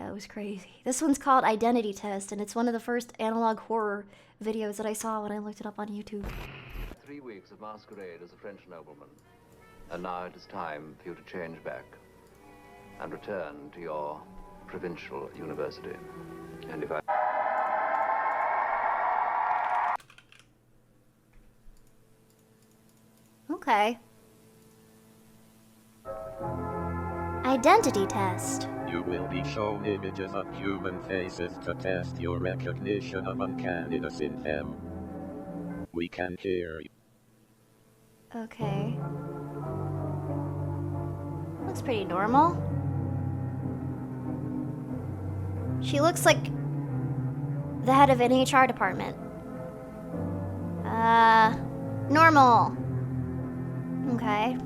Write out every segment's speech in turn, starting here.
it was crazy. This one's called Identity Test, and it's one of the first analog horror videos that I saw when I looked it up on YouTube. 3 weeks of masquerade as a French nobleman. And now it is time for you to change back and return to your provincial university. And if I... Okay. Identity test. You will be shown images of human faces to test your recognition of uncanniness in them. We can hear you. Okay. Looks pretty normal. She looks like the head of an HR department. Normal. Okay.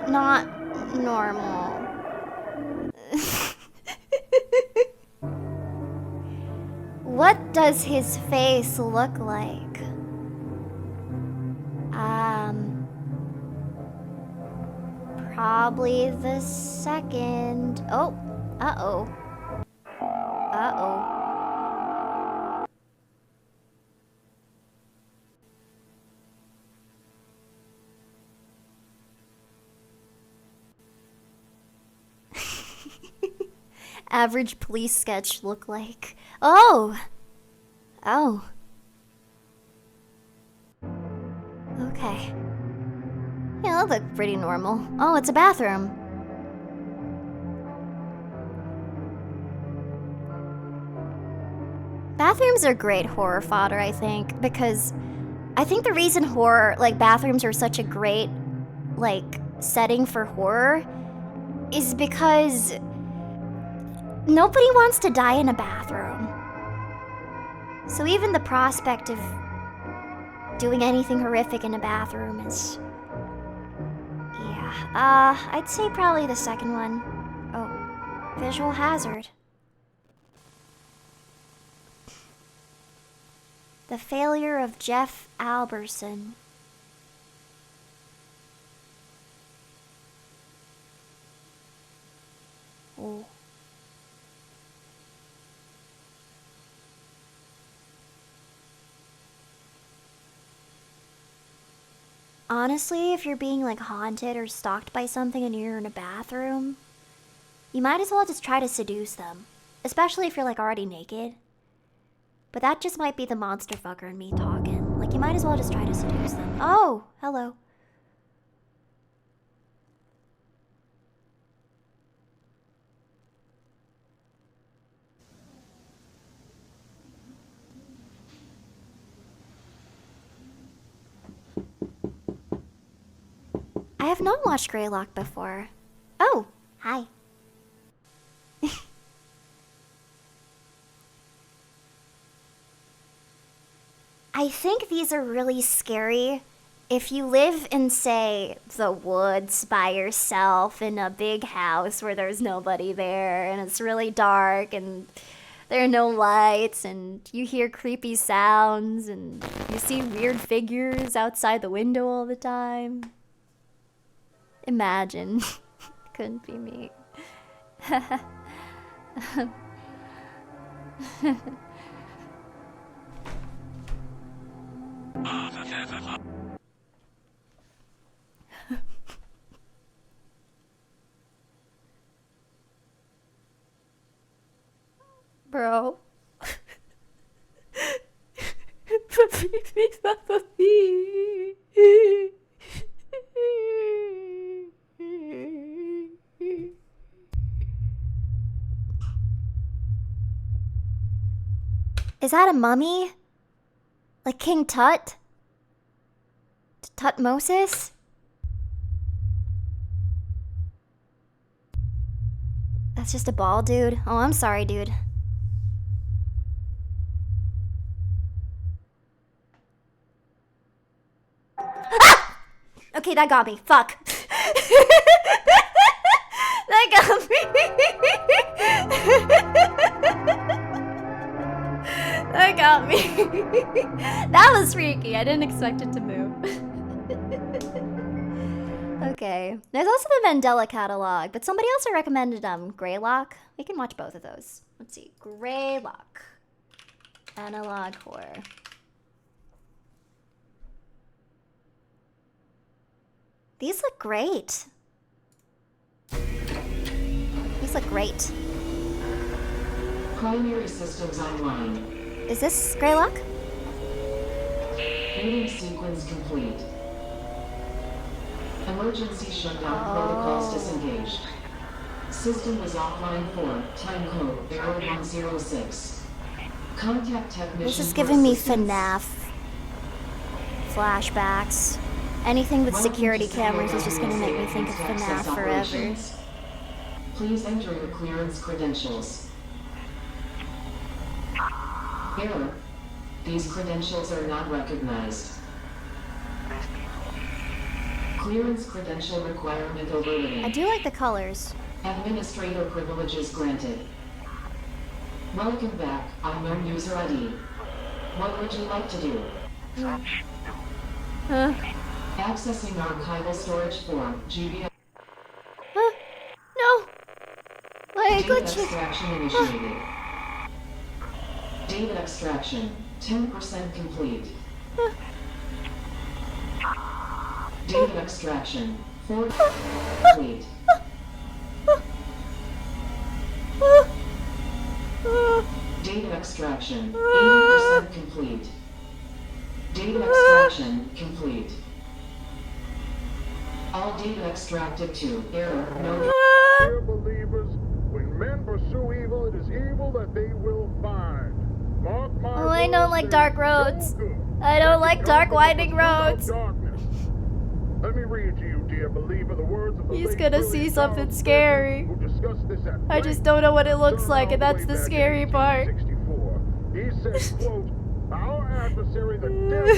Not normal. What does his face look like? Probably the second. Oh, uh-oh. Uh-oh. Average police sketch look like. Oh! Oh. Okay. Yeah, that looked pretty normal. Oh, it's a bathroom. Bathrooms are great horror fodder, I think, because I think the reason horror, like, bathrooms are such a great, like, setting for horror is because nobody wants to die in a bathroom. So even the prospect of doing anything horrific in a bathroom is... yeah. I'd say probably the second one. Oh, visual hazard. The failure of Jeff Alberson. Oh. Honestly, if you're being like haunted or stalked by something and you're in a bathroom, you might as well just try to seduce them. Especially if you're like already naked. But that just might be the monster fucker in me talking. Like, you might as well just try to seduce them. Oh, hello. I have not watched Greylock before. Oh, hi. I think these are really scary if you live in, say, the woods by yourself in a big house where there's nobody there and it's really dark and there are no lights and you hear creepy sounds and you see weird figures outside the window all the time. Imagine. Couldn't be me. Bro. Is that a mummy? Like King Tut? Tutmosis? That's just a ball, dude. Oh, I'm sorry, dude. Ah! Okay, that got me. Fuck. That got me. That got me. That was freaky. I didn't expect it to move. Okay. There's also the Mandela catalog, but somebody else recommended Greylock. We can watch both of those. Let's see. Greylock. Analog horror. These look great. These look great. Primary systems online. Is this Greylock? Meeting sequence complete. Emergency shutdown protocols disengaged. System was offline for time code 0106. Contact technician. This is giving me FNAF flashbacks. Anything with security cameras is just gonna make me think of FNAF forever. Please enter your clearance credentials. Error. These credentials are not recognized. Clearance credential requirement overridden. I do like the colors. Administrator privileges granted. Welcome back, unknown user ID. What would you like to do? Accessing archival storage form, GBI. No! Like, Data let's extraction initiated. Data extraction, 10% complete. Data extraction, 4% complete. Data extraction, 80% complete. Data extraction complete. All data extracted to error no. Dear believers, when men pursue evil, it is evil that they will find. Mark my Oh, I don't like dark roads. I don't like dark winding roads. Darkness. Let me read to you, dear believer, the words of the He's late gonna brilliant see something Charles scary. Spurgeon, who discussed this at I just length. don't know what it looks Started like, all and the that's way the back in scary part. 1864. He said, quote, "Our adversary, the devil,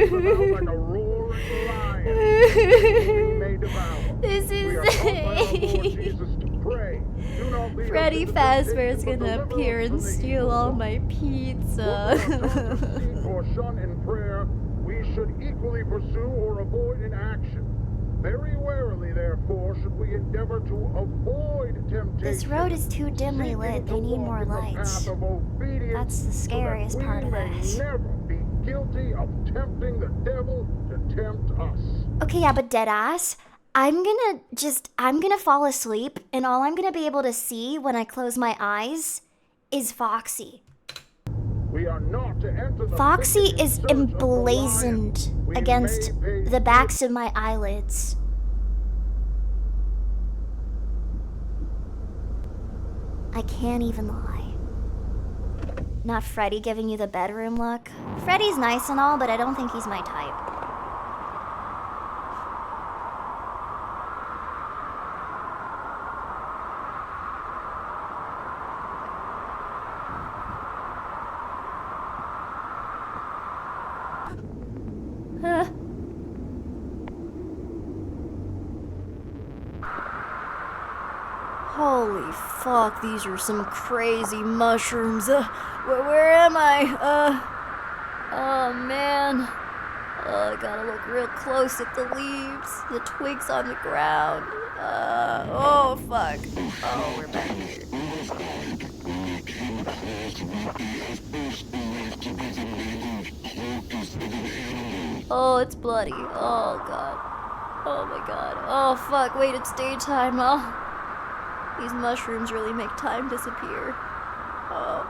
goes about like a roaring lion, whom he may devour." This We are is taught by our Lord Jesus to pray. Do not lead us Freddy into Fazbear is temptation, but gonna deliver appear us and from the steal evil all one. my What we are taught to pizza. seek or shun in prayer, we should equally pursue or avoid in action. Very warily, therefore, should we endeavor to avoid temptation. This road is too dimly seeking lit. to They need walk more in the lights. path of obedience, That's the so that scariest part of we may this. never be guilty of tempting the devil to tempt us. Okay, yeah, but deadass, I'm gonna fall asleep, and all I'm gonna be able to see when I close my eyes is Foxy. We are not to enter the Foxy thicket in is search of the emblazoned lion. We against may pay the backs of my eyelids. I can't even lie. Not Freddy giving you the bedroom look. Freddy's nice and all, but I don't think he's my type. Huh. Holy fuck, these are some crazy mushrooms. Where am I? Oh man. I gotta look real close at the leaves, the twigs on the ground. Oh fuck. Oh, we're back here. Oh, it's bloody. Oh god. Oh my god. Oh fuck, wait, it's daytime. Oh. These mushrooms really make time disappear. Oh.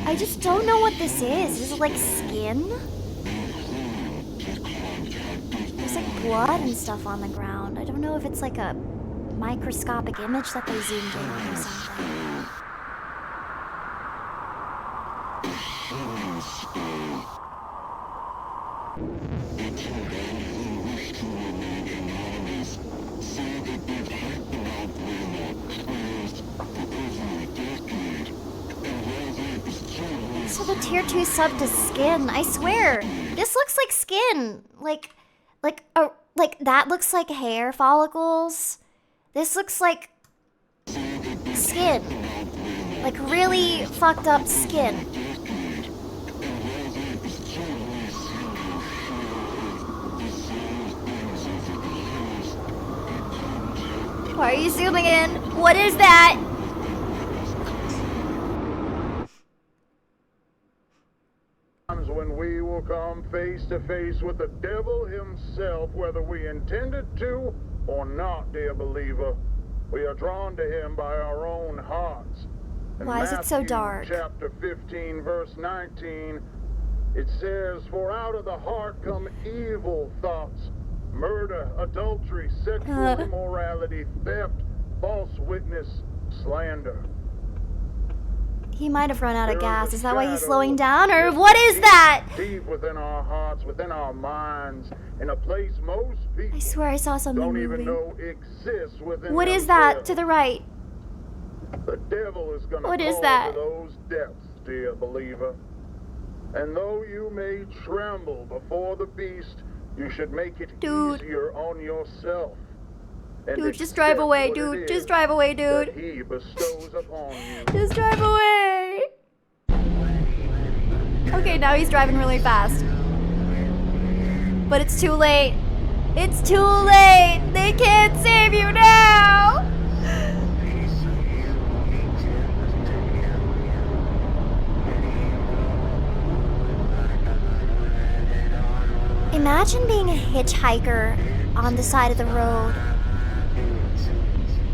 I just don't know what this is. Is it like skin? There's like blood and stuff on the ground. I don't know if it's like a microscopic image that they zoomed in on or something. So the tier 2 sub to skin, I swear. This looks like skin. Like that looks like hair follicles. This looks like skin. Like, really fucked up skin. Why are you zooming in? What is that? When we will come face to face with the devil himself, whether we intended to or not, dear believer. We are drawn to him by our own hearts. In Why is it so Matthew dark? Chapter 15, verse 19, it says, "For out of the heart come evil thoughts, murder, adultery, sexual immorality, theft, false witness, slander." He might have run out of There gas. Is that why he's shadow slowing down? Or what is that? Deep within our hearts, within our minds, in a place most people I swear I saw something don't even moving. know exists within What is that to themselves. the right? The devil is gonna What call is that? to those depths, dear believer. And though you may tremble before the beast, you should make it Dude. easier on yourself. And Dude, just drive accept away, what it dude. is Just drive away, that dude. he bestows upon you. Just drive away. Okay, now he's driving really fast. But it's too late. It's too late. They can't save you now. Imagine being a hitchhiker on the side of the road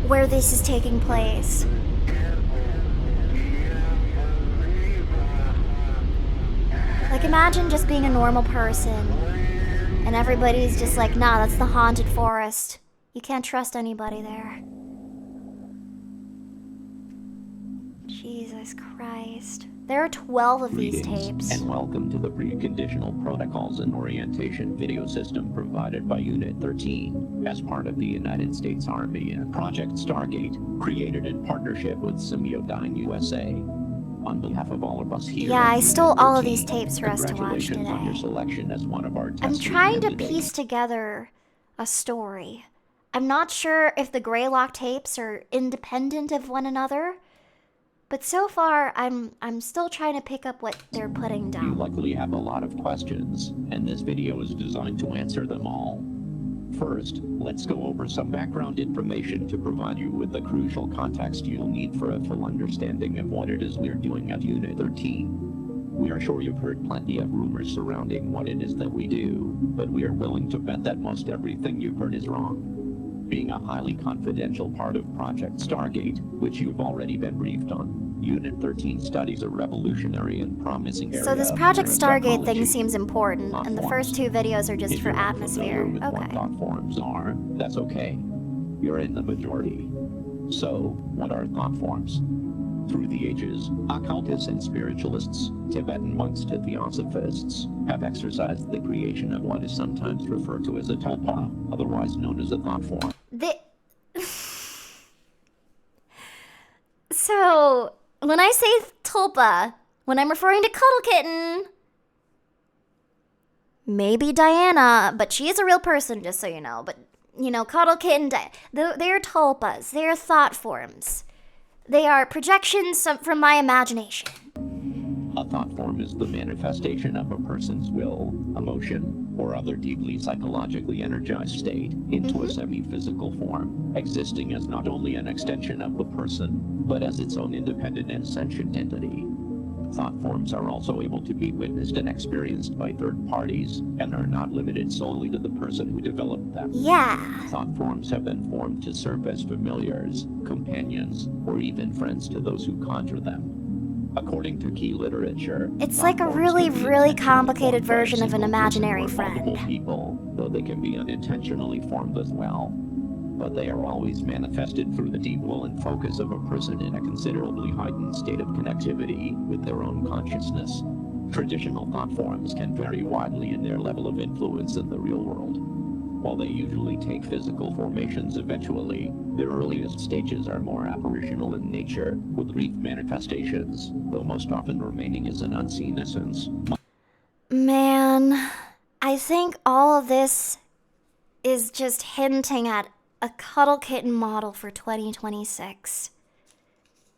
where this is taking place. Like, imagine just being a normal person and everybody's just like, nah, that's the haunted forest. You can't trust anybody there. Jesus Christ. There are 12 of these Greetings, tapes. and welcome to the Preconditional Protocols and Orientation video system provided by Unit 13 as part of the United States Army and Project Stargate, created in partnership with Semiodyne USA. On behalf of all of us here Yeah, at I Unit stole all of 13, these tapes for us to watch congratulations on your today. selection as one of our I'm test trying to candidates. piece together a story. I'm not sure if the Greylock tapes are independent of one another, but so far I'm still trying to pick up what they're putting You down. likely have a lot of questions, and this video is designed to answer them all. First, let's go over some background information to provide you with the crucial context you'll need for a full understanding of what it is we're doing at Unit 13. We are sure you've heard plenty of rumors surrounding what it is that we do, but we are willing to bet that most everything you've heard is wrong. Being a highly confidential part of Project Stargate, which you've already been briefed on, Unit 13 studies a revolutionary and promising area So this of Project Stargate thing parapsychology. seems important, and the first two videos are just If for you're unfamiliar atmosphere. with what Okay. thought forms are, that's okay. You're in the majority. So, what are thought forms? Through the ages, occultists and spiritualists, Tibetan monks to theosophists, have exercised the creation of what is sometimes referred to as a tulpa, otherwise known as a thought form. So, when I say tulpa, when I'm referring to Cuddle Kitten, maybe Diana, but she is a real person, just so you know. But, you know, Cuddle Kitten, they're tulpas. They're thought forms. They are projections from my imagination. A thought form is the manifestation of a person's will, emotion, or other deeply psychologically energized state into a semi-physical form, existing as not only an extension of the person, but as its own independent and sentient entity. Thought forms are also able to be witnessed and experienced by third parties, and are not limited solely to the person who developed them. Yeah. Thought forms have been formed to serve as familiars, companions, or even friends to those who conjure them. According to key literature, It's thought like a forms really, can be really intentionally complicated formed by a version of an single person imaginary or multiple friend. people, though they can be unintentionally formed as well. But they are always manifested through the deep will and focus of a person in a considerably heightened state of connectivity with their own consciousness. Traditional thought forms can vary widely in their level of influence in the real world. While they usually take physical formations eventually, their earliest stages are more apparitional in nature, with brief manifestations, though most often remaining as an unseen essence. Man, I think all of this is just hinting at a Cuddle Kitten model for 2026.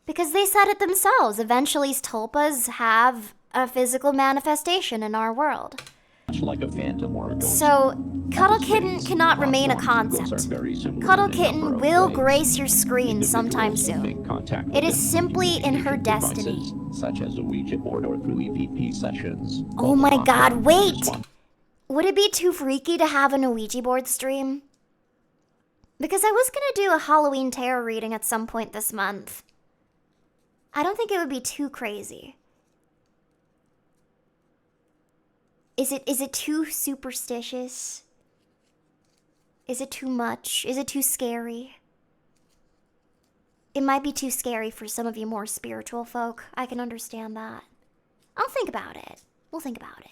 Because they said it themselves. Eventually, tulpas have a physical manifestation in our world. Much like a phantom or a ghost. So, Cuddle At this Kitten phase, cannot thought remain a forms and ghosts concept. are very similar Cuddle in a number Kitten of will ways. grace your screen sometime Individuals soon. make contact with It is them simply through in her communication destiny. devices, such as a Ouija board or through EVP sessions. Oh While the my thought god, form wait! responds Would it be too freaky to have an Ouija board stream? Because I was gonna do a Halloween tarot reading at some point this month. I don't think it would be too crazy. Is it too superstitious? Is it too much? Is it too scary? It might be too scary for some of you more spiritual folk. I can understand that. I'll think about it. We'll think about it.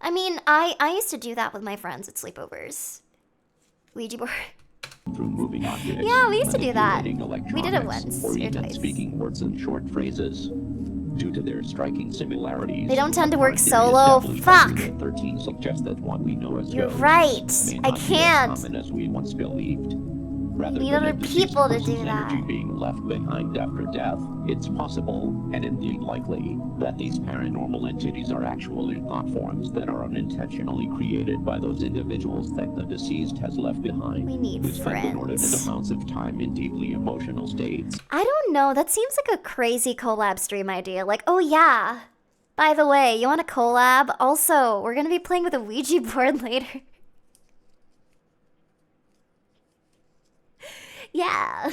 I mean, I used to do that with my friends at sleepovers. Ouija board. through moving objects. Yeah, we used to do that. manipulating We did it electronics, once or or even twice. speaking words and short phrases. Due to their striking similarities, They don't tend to a work theory solo. established by Fuck. Unit 13 suggests that what we know as You're ghosts right. may I not be as can't. common as we once believed. Rather need than other a deceased people to person's do that. energy being left behind after death, it's possible, and indeed likely, that these paranormal entities are actually thought forms that are unintentionally created by those individuals that the deceased has left behind. We need who spend inordinate friends. amounts of time in deeply emotional states. I don't know. That seems like a crazy collab stream idea. Like, oh yeah. By the way, you want a collab? Also, we're gonna be playing with a Ouija board later. Yeah.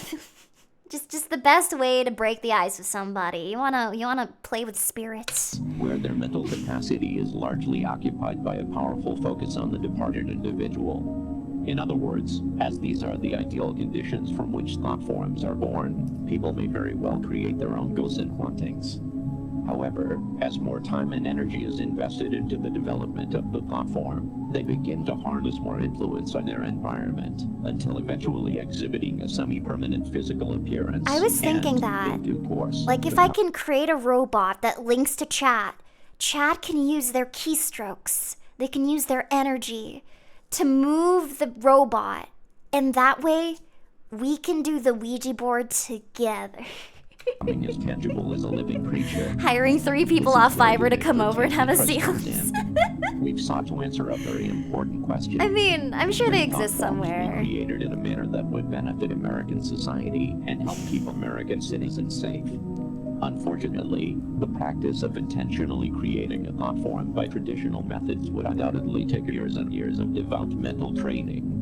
just the best way to break the ice with somebody. You wanna play with spirits. Where their mental capacity is largely occupied by a powerful focus on the departed individual. In other words, as these are the ideal conditions from which thought forms are born, people may very well create their own ghosts and hauntings. However, as more time and energy is invested into the development of the thought form, they begin to harness more influence on their environment, until eventually exhibiting a semi-permanent physical appearance. I was thinking and, that. in due course, Like, if I can create a robot that links to chat, chat can use their keystrokes. They can use their energy to move the robot. And that way, we can do the Ouija board together. becoming as tangible as a living creature. Hiring 3 people This off is where Fiverr to Unit come over and have a 13 comes seance. in. We've sought to answer a very important question. I mean, I'm sure they Can thought exist forms be somewhere. created in a manner that would benefit American society and help keep American citizens safe. Unfortunately, the practice of intentionally creating a thought form by traditional methods would undoubtedly take years and years of devout mental training.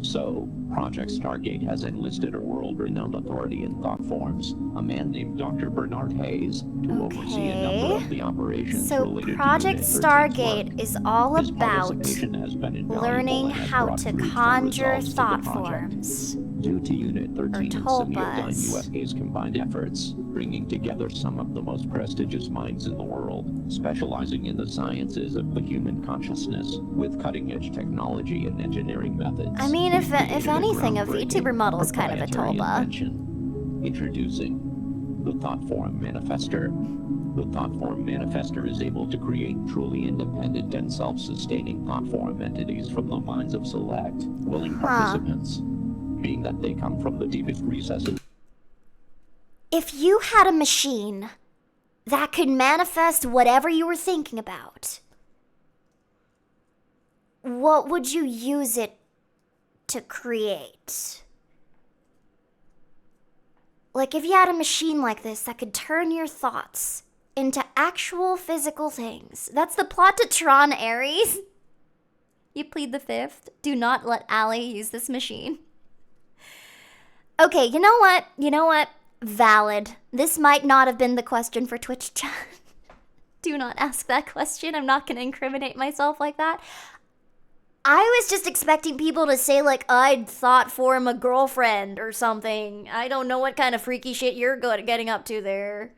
So, Project Stargate has enlisted a world-renowned authority in thought forms, a man named Dr. Bernard Hayes, to oversee a number of the operations So related Project to Unit 13's Stargate work. is all His about participation has been invaluable learning and has how brought to fruitful conjure results to the thought project. forms. Due to Unit 13 and Semiodyne Tulpas. USA's combined efforts, bringing together some of the most prestigious minds in the world, specializing in the sciences of the human consciousness, with cutting-edge technology and engineering methods. I mean, if anything, a groundbreaking VTuber model is kind of a proprietary tulpa. invention. Introducing the Thought Form Manifestor. The Thought Form Manifestor is able to create truly independent and self-sustaining thought form entities from the minds of select, willing participants, being that they come from the deepest recesses. If you had a machine that could manifest whatever you were thinking about, what would you use it to create? Like, if you had a machine like this that could turn your thoughts into actual physical things. That's the plot to Tron Ares. You plead the fifth. Do not let Allie use this machine. Okay, you know what? Valid. This might not have been the question for Twitch chat. Do not ask that question. I'm not going to incriminate myself like that. I was just expecting people to say, like, I'd thought form a girlfriend or something. I don't know what kind of freaky shit you're getting up to there.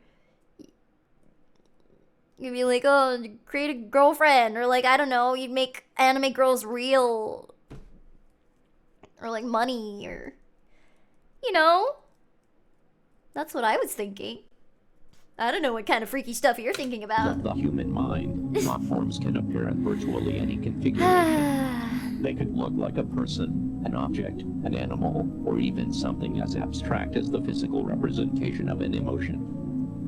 You'd be like, oh, create a girlfriend. Or, like, I don't know, you'd make anime girls real. Or, like, money. Or, you know. That's what I was thinking. I don't know what kind of freaky stuff you're thinking about. Of the human mind, thought forms can appear in virtually any configuration. They could look like a person, an object, an animal, or even something as abstract as the physical representation of an emotion.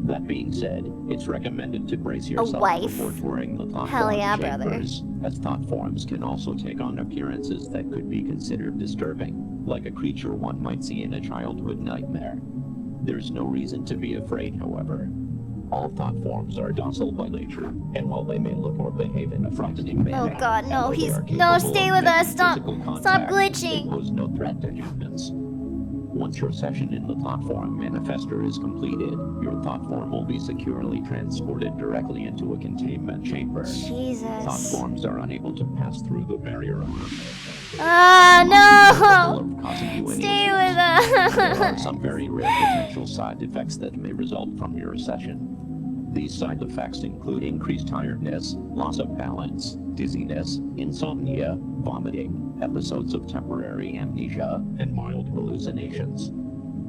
That being said, it's recommended to brace yourself wife? before touring the thought Hell form yeah, brother. chambers, as thought forms can also take on appearances that could be considered disturbing, like a creature one might see in a childhood nightmare. There's no reason to be afraid, however. All thought forms are docile by nature, and while they may look or behave in a frightening manner, Oh god, no, and he's they are no, capable stay of with us. making Stop. physical Stop contact, glitching. They pose no threat to humans. Once your session in the thought form Manifestor is completed, your thought form will be securely transported directly into a containment chamber. Thought Jesus. forms are unable to pass through the barrier of Ah, no! of causing you any Stay issues. with There are us. some very rare potential side effects that may result from your session. These side effects include increased tiredness, loss of balance, dizziness, insomnia, vomiting, episodes of temporary amnesia, and mild hallucinations.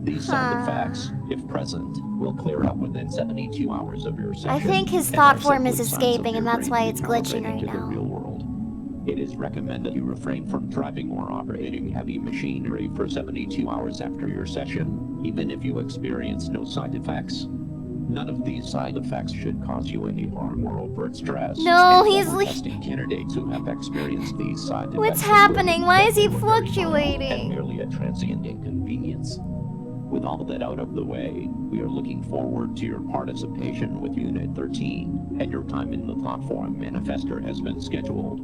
These side effects, if present, will clear up within 72 hours of your session. I think his and thought are form is simply signs of escaping, and your that's brain why it's glitching recalibrating right to the now. real world. It is recommended you refrain from driving or operating heavy machinery for 72 hours after your session, even if you experience no side effects. None of these side effects should cause you any harm or overt stress. No, and he's former like- testing candidates who have experienced these side effects. What's report happening? Why is he that they were very mild fluctuating? And merely a transient inconvenience. With all that out of the way, we are looking forward to your participation with Unit 13, and your time in the thought form Manifestor has been scheduled.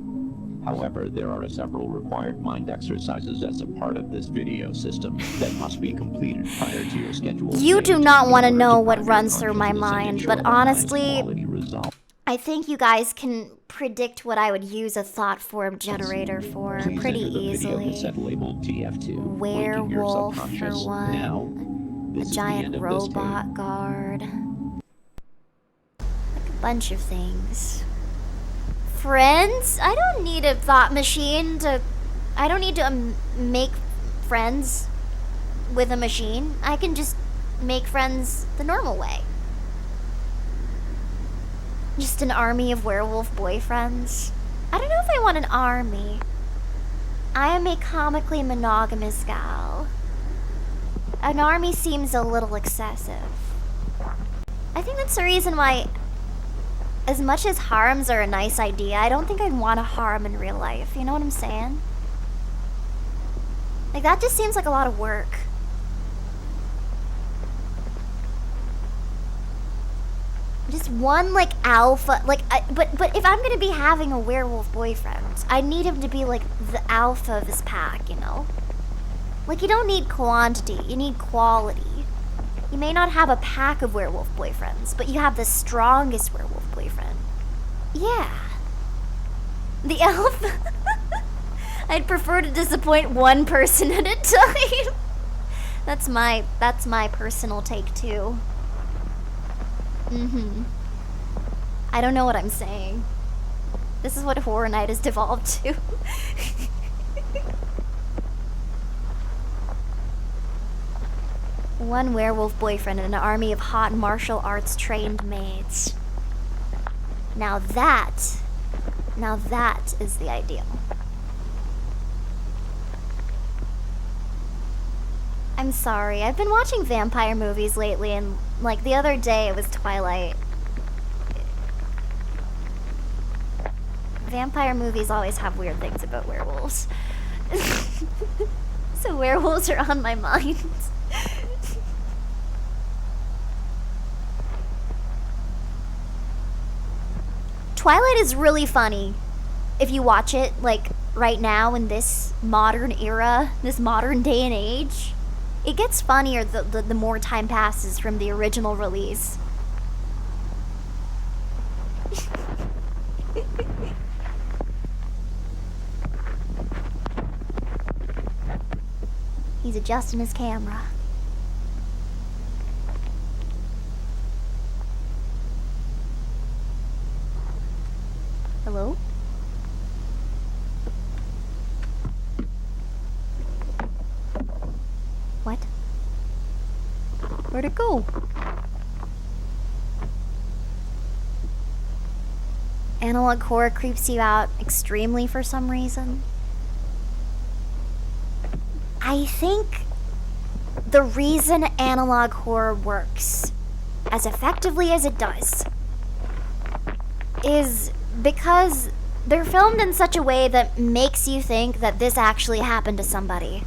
However, there are several required mind exercises as a part of this video system that must be completed prior to your schedule. You do not want to know what runs through my mind, but honestly, I think you guys can predict what I would use a thought form generator for pretty easily. TF2, Werewolf for one. Now, A this is the giant end of this tape. robot guard. Like a bunch of things. Friends? I don't need a thought machine to... I don't need to make friends with a machine. I can just make friends the normal way. Just an army of werewolf boyfriends. I don't know if I want an army. I am a comically monogamous gal. An army seems a little excessive. I think that's the reason why, as much as harems are a nice idea, I don't think I'd want a harem in real life. You know what I'm saying? Like, that just seems like a lot of work. Just one, like, alpha, like, but if I'm gonna be having a werewolf boyfriend, I need him to be, like, the alpha of his pack, you know? Like, you don't need quantity, you need quality. You may not have a pack of werewolf boyfriends, but you have the strongest werewolf boyfriend. Yeah. The alpha. I'd prefer to disappoint one person at a time. That's my personal take too. I don't know what I'm saying. This is what Horror Night has devolved to. One werewolf boyfriend and an army of hot martial arts trained maids. Now that is the ideal. I'm sorry, I've been watching vampire movies lately, and like the other day it was Twilight. Vampire movies always have weird things about werewolves. So werewolves are on my mind. Twilight is really funny if you watch it, like, right now in this modern era, this modern day and age. It gets funnier the more time passes from the original release. He's adjusting his camera. Hello? What? Where'd it go? Analog horror creeps you out extremely for some reason. I think the reason analog horror works as effectively as it does is because they're filmed in such a way that makes you think that this actually happened to somebody.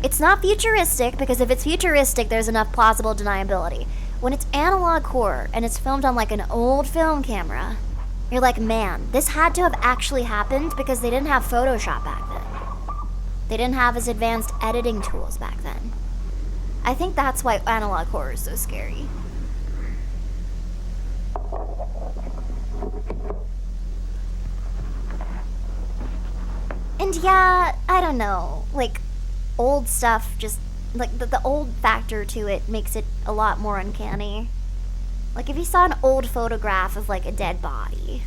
It's not futuristic, because if it's futuristic, there's enough plausible deniability. When it's analog horror and it's filmed on like an old film camera, you're like, man, this had to have actually happened because they didn't have Photoshop back then. They didn't have as advanced editing tools back then. I think that's why analog horror is so scary. And yeah, I don't know, like, old stuff just, like, the old factor to it makes it a lot more uncanny. Like, if you saw an old photograph of, like, a dead body,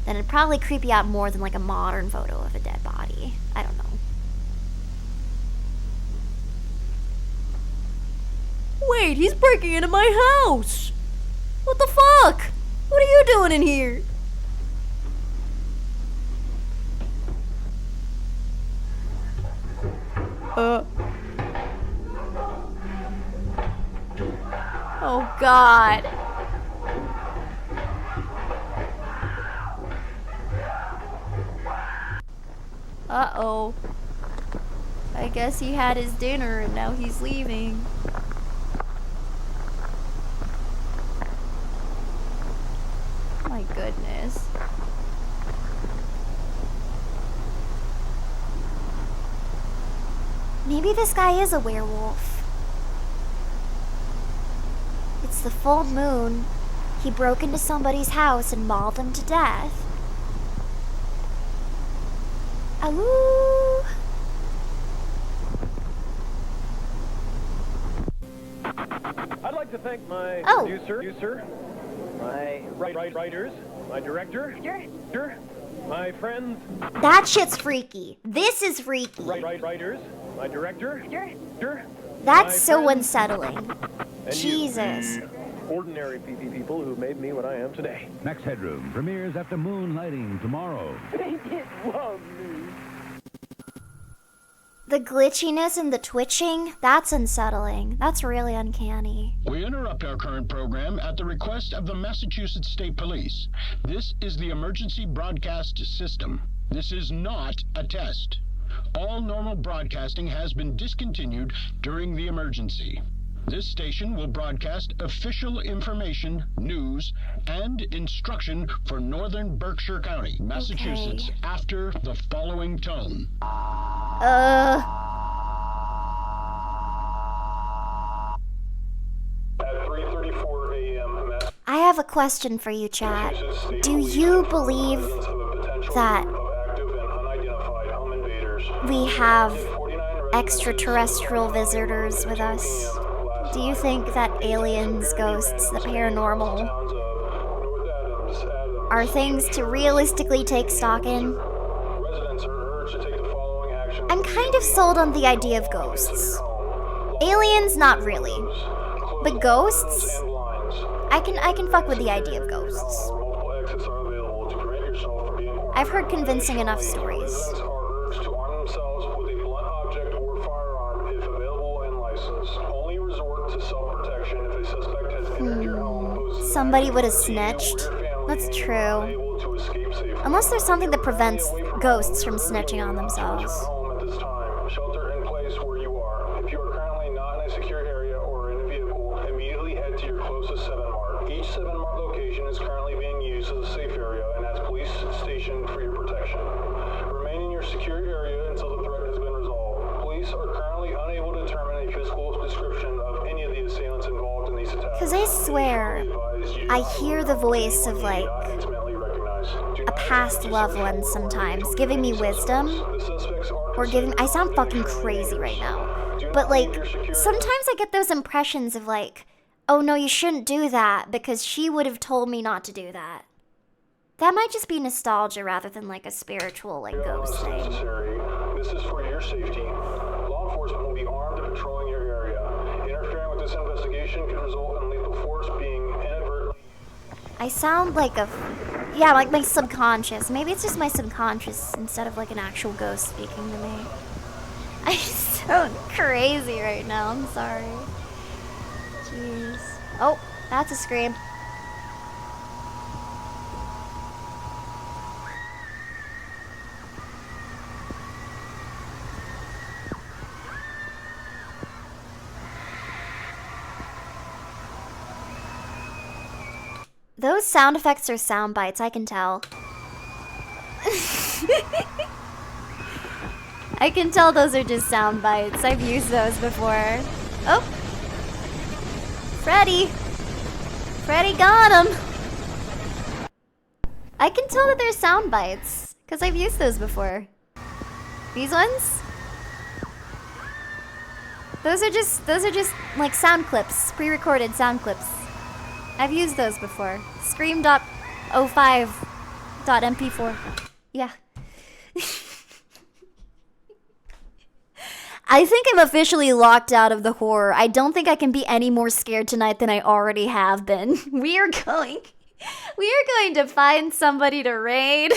then it'd probably creep you out more than, like, a modern photo of a dead body. I don't know. Wait, he's breaking into my house! What the fuck? What are you doing in here? Oh God. Uh-oh. I guess he had his dinner and now he's leaving. My goodness. Maybe this guy is a werewolf. It's the full moon. He broke into somebody's house and mauled them to death. Ooh. I'd like to thank my Oh. producer, my writers, my director, my friends, That shit's freaky. This is freaky. writers, my director, That's my so friends, unsettling. and Jesus. you, the ordinary people who made me what I am today. Max Headroom premieres after moonlighting tomorrow. Love me. The glitchiness and the twitching, that's unsettling. That's really uncanny. We interrupt our current program at the request of the Massachusetts State Police. This is the emergency broadcast system. This is not a test. All normal broadcasting has been discontinued during the emergency. This station will broadcast official information, news, and instruction for northern Berkshire County, Massachusetts, after the following tone. At 3:34 a.m. I have a question for you, chat. Do you believe that we have extraterrestrial visitors with us? Do you think that aliens, ghosts, the paranormal are things to realistically take stock in? I'm kind of sold on the idea of ghosts. Aliens, not really. But ghosts? I can fuck with the idea of ghosts. I've heard convincing enough stories. Somebody would have snitched. That's true. Unless there's something that prevents ghosts from snitching on themselves. Shelter in place where you are. If you are currently not in a secure area or in a vehicle, immediately head to your closest 7-Mart. Each 7-Mart location is currently being used as a safe area and has police stationed for your protection. Remain in your secure area until the threat has been resolved. Police are currently unable to determine a physical description of any of the assailants involved in these attacks. Because I swear, I hear the voice of, like, a past loved one sometimes giving me wisdom. Or giving... I sound fucking crazy right now. But, like, sometimes I get those impressions of, like, oh no, you shouldn't do that because she would have told me not to do that. That might just be nostalgia rather than, like, a spiritual, like, ghost thing. This is for your safety. Law enforcement will be armed and patrolling your area. Interfering with this investigation could result in lethal force being inadvertently... I sound like a... Yeah, like my subconscious. Maybe it's just my subconscious instead of like an actual ghost speaking to me. I so going crazy right now. I'm sorry. Jeez. Oh, that's a scream. Those sound effects are sound bites, I can tell. I can tell those are just sound bites. I've used those before. Oh! Freddy! Freddy got him! I can tell that they're sound bites, because I've used those before. These ones? Those are just like sound clips, pre-recorded sound clips. I've used those before. Scream.05.mp4. Yeah. I think I'm officially locked out of the horror. I don't think I can be any more scared tonight than I already have been. We are going to find somebody to raid.